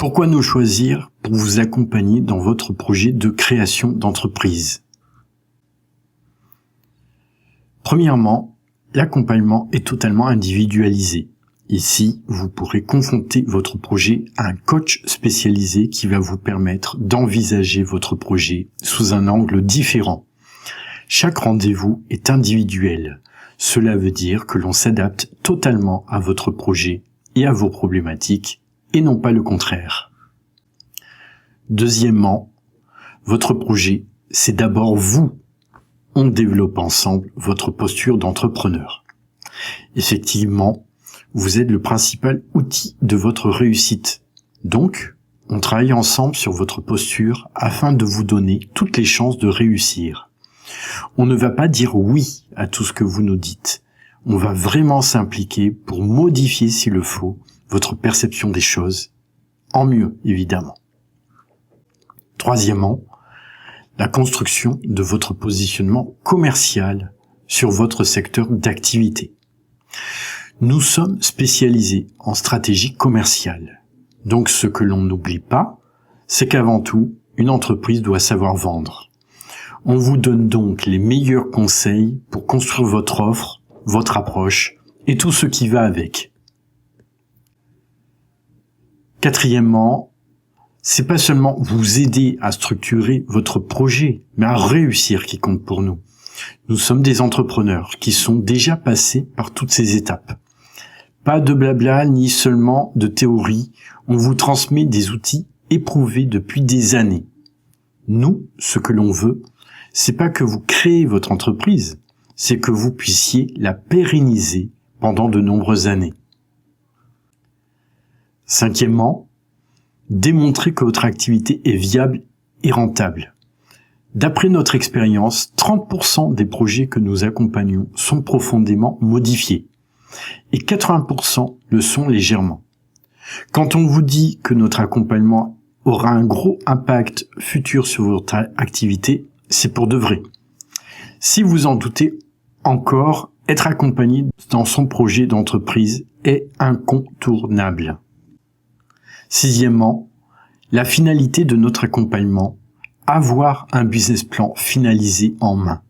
Pourquoi nous choisir pour vous accompagner dans votre projet de création d'entreprise? Premièrement, l'accompagnement est totalement individualisé. Ici, vous pourrez confronter votre projet à un coach spécialisé qui va vous permettre d'envisager votre projet sous un angle différent. Chaque rendez-vous est individuel. Cela veut dire que l'on s'adapte totalement à votre projet et à vos problématiques, et non pas le contraire. Deuxièmement, votre projet, c'est d'abord vous. On développe ensemble votre posture d'entrepreneur. Effectivement, vous êtes le principal outil de votre réussite. Donc, on travaille ensemble sur votre posture afin de vous donner toutes les chances de réussir. On ne va pas dire oui à tout ce que vous nous dites. On va vraiment s'impliquer pour modifier, s'il le faut, votre perception des choses. En mieux, évidemment. Troisièmement, la construction de votre positionnement commercial sur votre secteur d'activité. Nous sommes spécialisés en stratégie commerciale. Donc ce que l'on n'oublie pas, c'est qu'avant tout, une entreprise doit savoir vendre. On vous donne donc les meilleurs conseils pour construire votre offre, votre approche et tout ce qui va avec. Quatrièmement, c'est pas seulement vous aider à structurer votre projet, mais à réussir qui compte pour nous. Nous sommes des entrepreneurs qui sont déjà passés par toutes ces étapes. Pas de blabla ni seulement de théorie, on vous transmet des outils éprouvés depuis des années. Nous, ce que l'on veut, c'est pas que vous créez votre entreprise, c'est que vous puissiez la pérenniser pendant de nombreuses années. Cinquièmement, démontrer que votre activité est viable et rentable. D'après notre expérience, 30% des projets que nous accompagnons sont profondément modifiés et 80% le sont légèrement. Quand on vous dit que notre accompagnement aura un gros impact futur sur votre activité, c'est pour de vrai. Si vous en doutez encore, être accompagné dans son projet d'entreprise est incontournable. Sixièmement, la finalité de notre accompagnement, avoir un business plan finalisé en main.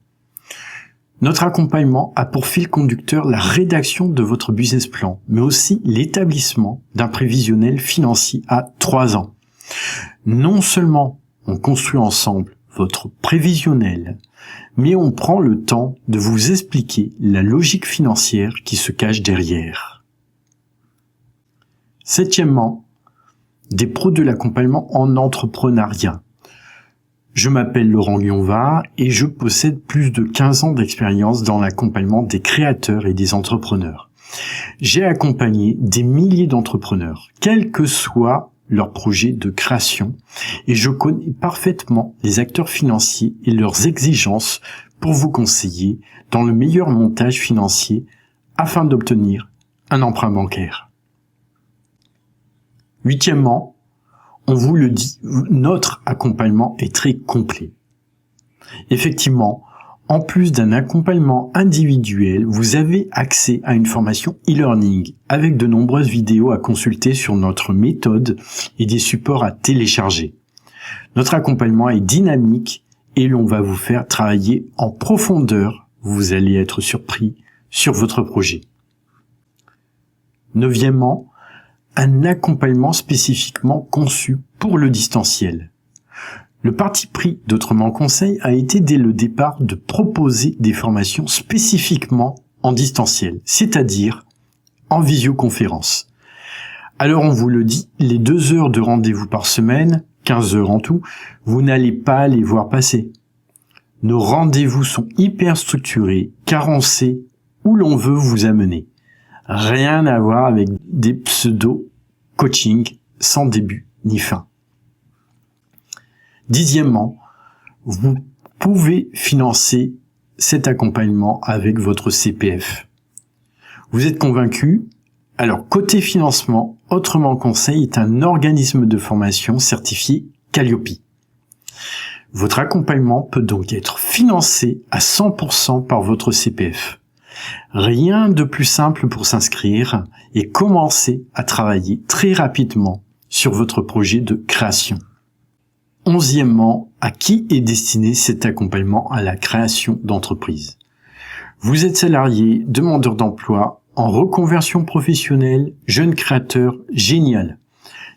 Notre accompagnement a pour fil conducteur la rédaction de votre business plan, mais aussi l'établissement d'un prévisionnel financier à 3 ans. Non seulement on construit ensemble votre prévisionnel, mais on prend le temps de vous expliquer la logique financière qui se cache derrière. Septièmement, des pros de l'accompagnement en entrepreneuriat. Je m'appelle Laurent Guionva et je possède plus de 15 ans d'expérience dans l'accompagnement des créateurs et des entrepreneurs. J'ai accompagné des milliers d'entrepreneurs, quel que soit leur projet de création, et je connais parfaitement les acteurs financiers et leurs exigences pour vous conseiller dans le meilleur montage financier afin d'obtenir un emprunt bancaire. Huitièmement, on vous le dit, notre accompagnement est très complet. Effectivement, en plus d'un accompagnement individuel, vous avez accès à une formation e-learning avec de nombreuses vidéos à consulter sur notre méthode et des supports à télécharger. Notre accompagnement est dynamique et l'on va vous faire travailler en profondeur. Vous allez être surpris sur votre projet. Neuvièmement, un accompagnement spécifiquement conçu pour le distanciel. Le parti pris d'Autrement Conseil a été dès le départ de proposer des formations spécifiquement en distanciel, c'est-à-dire en visioconférence. Alors on vous le dit, les 2 heures de rendez-vous par semaine, 15 heures en tout, vous n'allez pas les voir passer. Nos rendez-vous sont hyper structurés car on sait où l'on veut vous amener. Rien à voir avec des pseudo-coaching sans début ni fin. Dixièmement, vous pouvez financer cet accompagnement avec votre CPF. Vous êtes convaincu? Alors, côté financement, Autrement Conseil est un organisme de formation certifié Calliope. Votre accompagnement peut donc être financé à 100% par votre CPF. Rien de plus simple pour s'inscrire et commencer à travailler très rapidement sur votre projet de création. 11e, à qui est destiné cet accompagnement à la création d'entreprise? Vous êtes salarié, demandeur d'emploi, en reconversion professionnelle, jeune créateur, génial.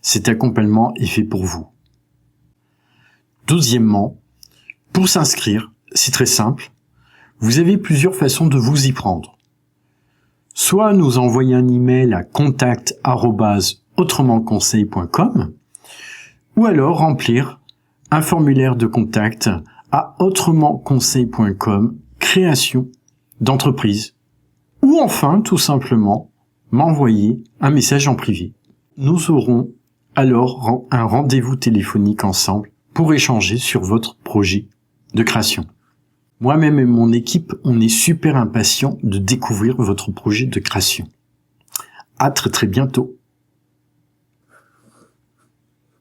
Cet accompagnement est fait pour vous. 12e, pour s'inscrire, c'est très simple. Vous avez plusieurs façons de vous y prendre. Soit nous envoyer un email à contact@autrementconseil.com ou alors remplir un formulaire de contact à autrementconseil.com, création d'entreprise. Ou enfin, tout simplement, m'envoyer un message en privé. Nous aurons alors un rendez-vous téléphonique ensemble pour échanger sur votre projet de création. Moi-même et mon équipe, on est super impatients de découvrir votre projet de création. À très bientôt.